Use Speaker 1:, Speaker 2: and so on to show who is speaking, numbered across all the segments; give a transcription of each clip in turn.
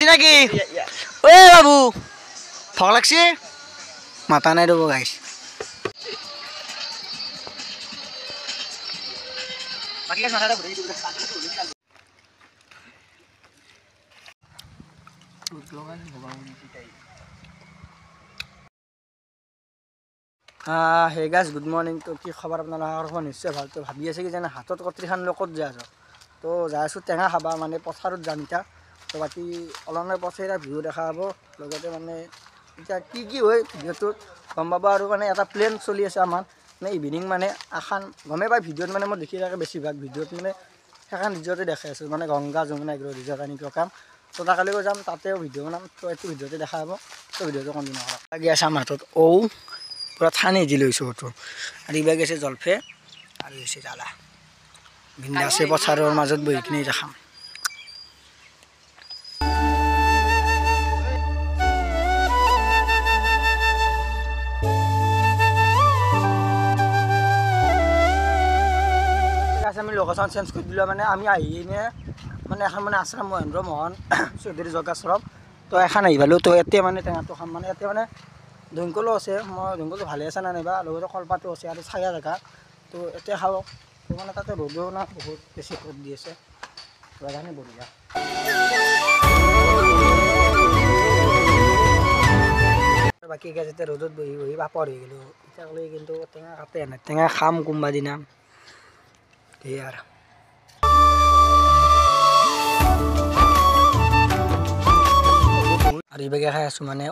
Speaker 1: নাকি ঐ বাবু ভক লাগছে মাতা নাই ৰ'ব গাইছ হে গাইছ গুড মৰ্ণিং তো কি খবৰ আপোনালোকৰ নিশ্চয় ভাল তো ভাবি আছে কি যেনে হাতত কটৰিখান লৈ ক'ত যাই আছো তো যাই আছোঁ টেঙা খাবা মানে পথাৰত যাম এতিয়া তো বাকী অলপমান পথাৰ ভিডিঅ' দেখা হ'ব লগতে মানে এতিয়া কি হয় ভিডিঅ'টোত গম পাব আৰু মানে এটা প্লেন চলি আছে আমাৰ মানে ইভিনিং মানে এখন গমেই পাই ভিডিঅ'ত মানে মই দেখি থাকে বেছিভাগ ভিডিঅ'ত মানে সেইখন ৰিজৰ্টে দেখাই আছোঁ মানে গংগা যমুনা এগ্ৰ ৰিজৰ্ট আনি কাম তো তাকালৈকে যাম তাতেও ভিডিঅ' বনাম তো এইটো ভিডিঅ'তে দেখা হ'ব তো ভিডিঅ'টো কণ্টিনিউ কৰক লাগি আছে আমাৰ হাতত পুৰা ঠানি দি লৈছোঁ সেইটো আৰু ইবাৰ গৈছে জলফে আৰু গৈছে জ্বালা বিন্দাছে পথাৰৰ মাজত বহি কিনে দেখাম আমি লোকেশ্যন চেঞ্জ কৰি দিলোঁ মানে আমি আহি কিনে মানে এখন মানে আশ্ৰম মহেন্দ্ৰ মোহন চৌধুৰী যোগাশ্ৰম তো এখন আহি পালোঁ তো এতিয়া মানে টেঙাটো খাম মানে এতিয়া মানে দংকলো আছে মই দংকলটো ভালে আছে না নাইবা লগতে কলপাতো আছে আৰু ছায়া জেগা তো এতিয়া খাওঁ তো মানে তাতে ৰ'দো না বহুত বেছি ৰ'দ দি আছে জেগাখিনি বঢ়িয়া বাকী গেছ এতিয়া ৰ'দত বহি বহি বাপৰ হৈ গ'লোঁ এতিয়ালৈ কিন্তু টেঙা কাটে নাই টেঙা খাম কোনোবা দিনা সেয়ে আৰু আৰু এইভাগে খাই আছোঁ মানে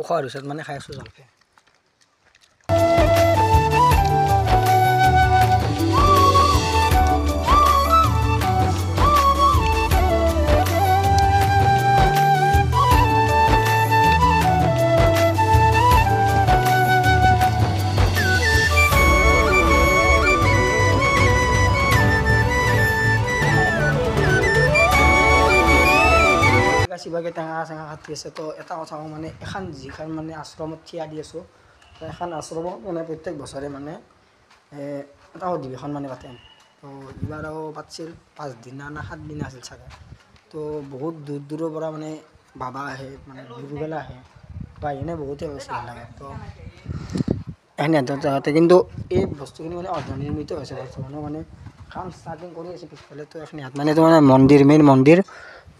Speaker 1: খোৱাৰ পিছত মানে খাই আছোঁ জলফাই সিভাগে টেঙা চেঙা কাটি আছে তো এটা কথা মানে এখন যিখন মানে আশ্ৰমত থিয়া দি আছোঁ তো এখন আশ্ৰমত মানে প্ৰত্যেক বছৰে মানে এটা অধিৱেশন মানে পাতে তো এইবাৰো পাতিছিল 5 দিনা না 7 দিনা আছিল চাগে তো বহুত দূৰ দূৰৰ পৰা মানে বাবা আহে মানে গুৰুবেলা আহে তো আহিনে বহুতে বেছি ভাল লাগে তো এনে জেগাতে কিন্তু এই বস্তুখিনি মানে অৰ্ধনিৰ্মিত হৈছে বৰ্তমানো মানে কাম ষ্টাৰ্টিং কৰি আছে পিছফালে তো এইখিনি হাত মানে মানে মন্দিৰ মেইন মন্দিৰ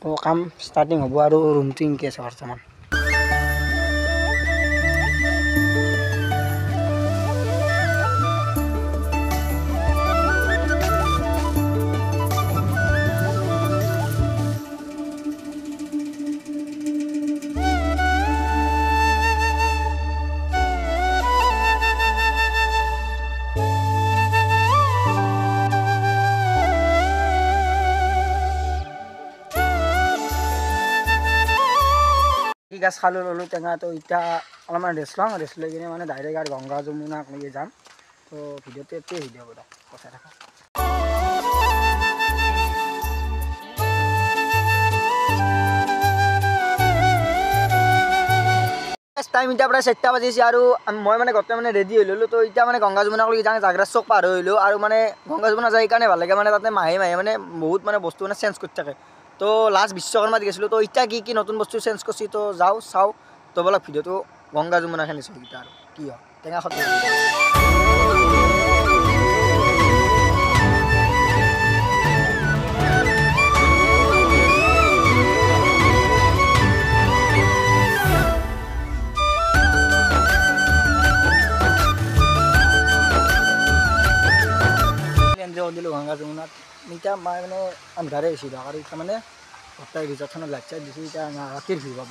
Speaker 1: তো কাম ষ্টাৰ্টিং হ'ব আৰু ৰুমটো ইনকে আছে বৰ্তমান গাছ খালোঁ ল'লোঁ টেঙা তো এতিয়া অলপমান ৰেষ্ট লৈ কিনে মানে ডাইৰেক্ট আৰু গংগা যমুনাক লৈ যাম তো ভিডিঅ'টো এতিয়াই ভিডিঅ' হ'ব পচাই থাকা টাইম এতিয়া প্ৰায় 4টা বাজিছে আৰু মই মানে গোটেই মানে ৰেডি হৈ ল'লোঁ তো এতিয়া মানে গংগা যমুনাক লৈ যাওঁ জাগ্ৰাত চক পাৰ হৈলোঁ আৰু মানে গংগা যমুনা যাই কাৰণে ভাল লাগে মানে তাতে মাহে মানে বহুত মানে বস্তু মানে চেঞ্জ কৰি থাকে তো লাষ্ট বিশ্বকৰ্মাত গৈছিলোঁ তো এতিয়া কি নতুন বস্তু চেঞ্জ কৰিছে তো যাওঁ চাওঁ তো বলক ভিডিঅ'টো গংগা যমুনাখিনি চাওঁ এতিয়া আৰু কি হয় টেঙা খতম দিলোঁ গংগা যমুনাত এতিয়া মই মানে আন্ধাৰে হৈছিলোঁ আৰু এতিয়া মানে গোটেই ৰিজৰ্টখনত লাইট চাইট দিছোঁ এতিয়া ৰাতিৰ ভিৰ পাব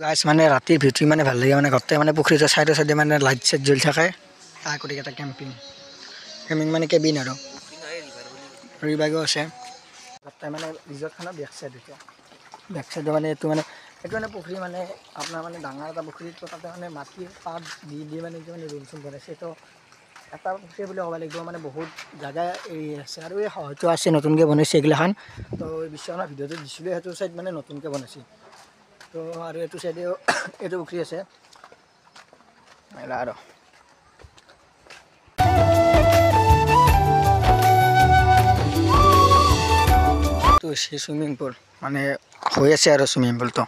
Speaker 1: গাইছ মানে ৰাতিৰ ভিউটো মানে ভাল লাগে মানে গোটেই মানে পুখুৰীটোৰ চাইডে চাইডে মানে লাইট চাইট জ্বলি থাকে কৰি এটা কেম্পিং মানে কেবিন আৰু ৰিভাইভো আছে গোটেই মানে ৰিজৰ্টখনৰ বেক চাইডে মানে এইটো মানে পুখুৰী মানে আপোনাৰ মানে ডাঙৰ এটা পুখুৰী তাতে মানে মাটি পাত দি মানে এইটো মানে ৰুম চুম বনাইছে তো এটা পুখুৰী বুলি ক'ব লাগিব মানে বহুত জাগা এৰি আছে আৰু এই হয়তো আছে নতুনকৈ বনাইছে এইগিলাখান তো বিশ্বনাথ ভিডিঅ'টো দিছিলোঁ সেইটো চাইড মানে নতুনকৈ বনাইছে তো আৰু এইটো চাইডেও এইটো পুখুৰী আছে আৰু তো চুইমিং পুল মানে হৈ আছে আৰু চুইমিং পুলটো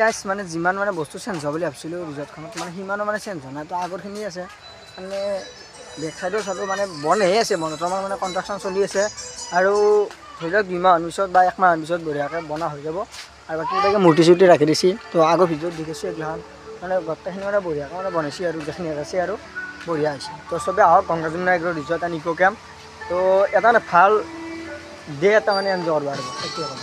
Speaker 1: গাইছ মানে যিমান মানে বস্তু চেঞ্জ হোৱা বুলি ভাবিছিলোঁ ৰিজৰ্টখনত মানে সিমানো মানে চেঞ্জ হোৱা নাই তো আগৰখিনি আছে মানে বেক চাইডো চালোঁ মানে বনহে আছে বৰ্তমান মানে কনষ্ট্ৰাকশ্যন চলি আছে আৰু ধৰি লওক 2 মাহৰ পিছত বা 1 মাহৰ পিছত বঢ়িয়াকৈ বনা হৈ যাব আৰু বাকী কিবাকৈ মূৰ্তি চূৰ্তি ৰাখি দিছে তো আগৰ ভিডিঅ'ত দেখিছোঁ এইগিলাখন মানে গোটেইখিনি মানে বঢ়িয়াকৈ মানে বনাইছে আৰু যিখিনি আছে আৰু বঢ়িয়া হৈছে তো চবেই আহক Ganga Yamuna agro resort and eco' camp তো এটা মানে ভাল ডে এটা মানে এনজয় কৰিব পাৰিব সেইটোৱে ক'ম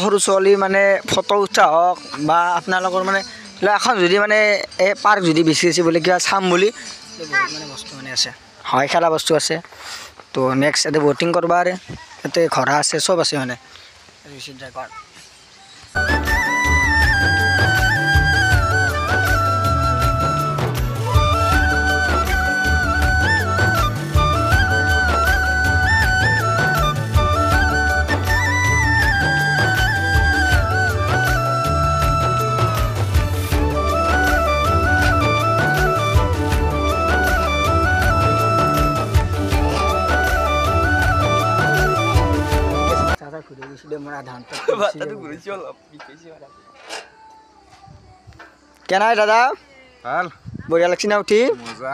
Speaker 1: সৰু ছোৱালী মানে ফটো উঠা হওক বা আপোনালোকৰ মানে এখন যদি মানে এই পাৰ্ক যদি বেছি আছে বুলি কিবা চাম বুলি বহুত মানে বস্তু মানে আছে হয় খেলা বস্তু আছে তো নেক্সট ইয়াতে ব'টিং কৰিব আৰু ইয়াতে ঘোঁৰা আছে চব আছে মানে কেনাই দাদা ভাল বঢ়িয়া লাগছি না উঠি মজা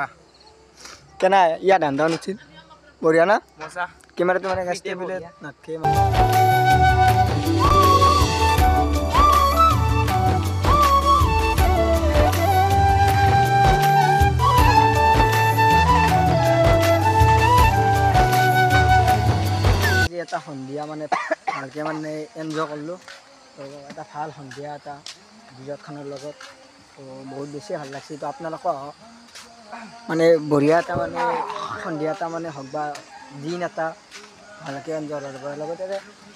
Speaker 1: কেনাই ইয়াত ধান্দা উঠি বঢ়িয়া না মজা কেমেৰাটো মানে গাছতে বোলে নাথকে এটা সন্ধিয়া মানে ভালকৈ মানে এনজয় কৰিলোঁ তো এটা ভাল সন্ধিয়া এটা ৰিজৰ্টখনৰ লগত তো বহুত বেছি ভাল লাগছে তো আপোনালোকো আহক মানে বঢ়িয়া এটা মানে সন্ধিয়া এটা মানে হওক বা দিন এটা ভালকৈ এনজয় কৰিব লগতে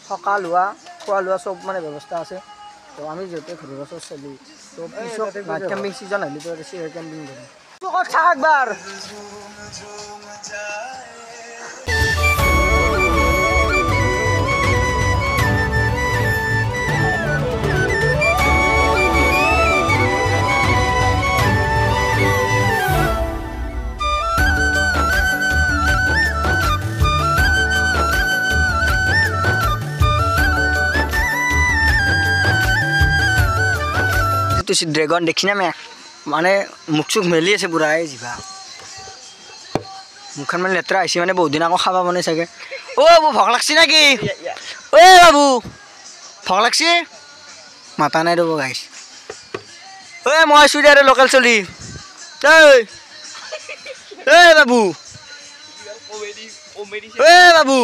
Speaker 1: থকা লোৱা খোৱা লোৱা চব মানে ব্যৱস্থা আছে তো আমি যিহেতু ঘৰৰ ওচৰত চলি তো পিছত কেম্পিং ছিজন আহিলে তো কেম্পিং কৰিম কথা একবাৰ এইটো ড্ৰেগন দেখি না মেক মানে মুখ চুখ মেলি আছে পুৰা এই জিভা মুখখন মানে লেতেৰা আহিছে মানে বহুত দিন আকৌ খাব মানে চাগে অ' বাবু ভোক লাগছি নেকি অ' বাবু ভোক লাগছি মাতা নাই ৰ'ব গাইছ ঐ মই আছোঁ দে আৰু লোকেল চলি ঐ বাবু ঐ বাবু